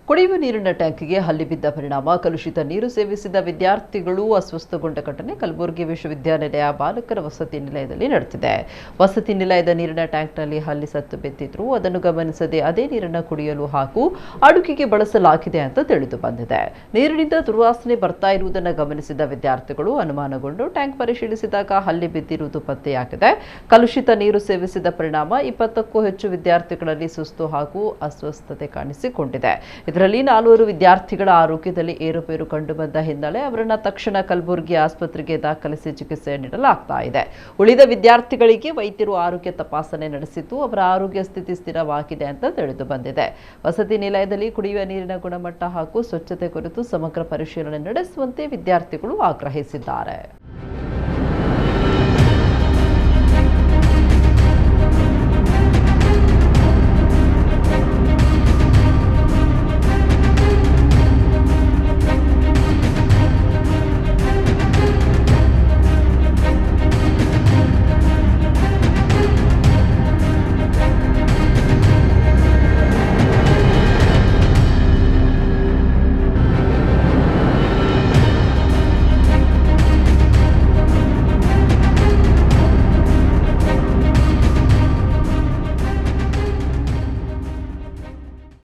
ಕುಡಿಯುವ ನೀರಿನ ಟ್ಯಾಂಕ್ಗೆ ಹಲ್ಲಿ ಬಿದ್ದ ಪರಿಣಾಮ ಕಲುಷಿತ ನೀರು ಸೇವಿಸಿದ ವಿದ್ಯಾರ್ಥಿಗಳು ಅಸ್ವಸ್ಥಗೊಂಡ ಘಟನೆ ಕಲಬುರಗಿ ವಿಶ್ವವಿದ್ಯಾನಿಲಯ ಬಾಲಕರ ವಸತಿ ನಿಲಯದಲ್ಲಿ ನಡೆದಿದೆ. ವಸತಿ ನಿಲಯದ ನೀರಿನ ಟ್ಯಾಂಕ್ನಲ್ಲಿ ಹಲ್ಲಿ ಸತ್ತು ಬಿದ್ದಿದ್ರು. ಅದನ್ನು ಗಮನಿಸದೆ ಅದೇ ನೀರನ್ನು ಕುಡಿಯಲು ಹಾಗೂ ಅಡುಗೆಗೆ ಬಳಸಲಾಗಿದೆ ಅಂತ ತಿಳಿದು ಬಂದಿದೆ. ನೀರಿನಿಂದ ದುರ್ವಾಸನೆ ಬರ್ತಾ ಇರುವುದನ್ನು ಗಮನಿಸಿದ ವಿದ್ಯಾರ್ಥಿಗಳು ಅನುಮಾನಗೊಂಡು ಟ್ಯಾಂಕ್ ಪರಿಶೀಲಿಸಿದಾಗ ಹಲ್ಲಿ ಬಿದ್ದಿರುವುದು ಪತ್ತೆಯಾಗಿದೆ. ಕಲುಷಿತ ನೀರು ಸೇವಿಸಿದ ಪರಿಣಾಮ 20ಕ್ಕೂ ಹೆಚ್ಚು ವಿದ್ಯಾರ್ಥಿಗಳಲ್ಲಿ ಸುಸ್ತು ಹಾಗೂ ಅಸ್ವಸ್ಥತೆ ಕಾಣಿಸಿಕೊಂಡಿದೆ. ಇದರಲ್ಲಿ 4 ವಿದ್ಯಾರ್ಥಿಗಳ ಆರೋಗ್ಯದಲ್ಲಿ ಏರುಪೇರು ಕಂಡುಬಂದ ಹಿನ್ನೆಲೆ ಅವರನ್ನು ತಕ್ಷಣ ಕಲಬುರಗಿ ಆಸ್ಪತ್ರೆಗೆ ದಾಖಲಿಸಿ ಚಿಕಿತ್ಸೆ ನೀಡಲಾಗ್ತಾ ಇದೆ. ಉಳಿದ ವಿದ್ಯಾರ್ಥಿಗಳಿಗೆ ವೈದ್ಯರು ಆರೋಗ್ಯ ತಪಾಸಣೆ ನಡೆಸಿದ್ದು ಅವರ ಆರೋಗ್ಯ ಸ್ಥಿತಿ ಸ್ಥಿರವಾಗಿದೆ ಅಂತ ತಿಳಿದು ಬಂದಿದೆ. ವಸತಿ ನಿಲಯದಲ್ಲಿ ಕುಡಿಯುವ ನೀರಿನ ಗುಣಮಟ್ಟ ಹಾಗೂ ಸ್ವಚ್ಛತೆ ಕುರಿತು ಸಮಗ್ರ ಪರಿಶೀಲನೆ ನಡೆಸುವಂತೆ ವಿದ್ಯಾರ್ಥಿಗಳು ಆಗ್ರಹಿಸಿದ್ದಾರೆ.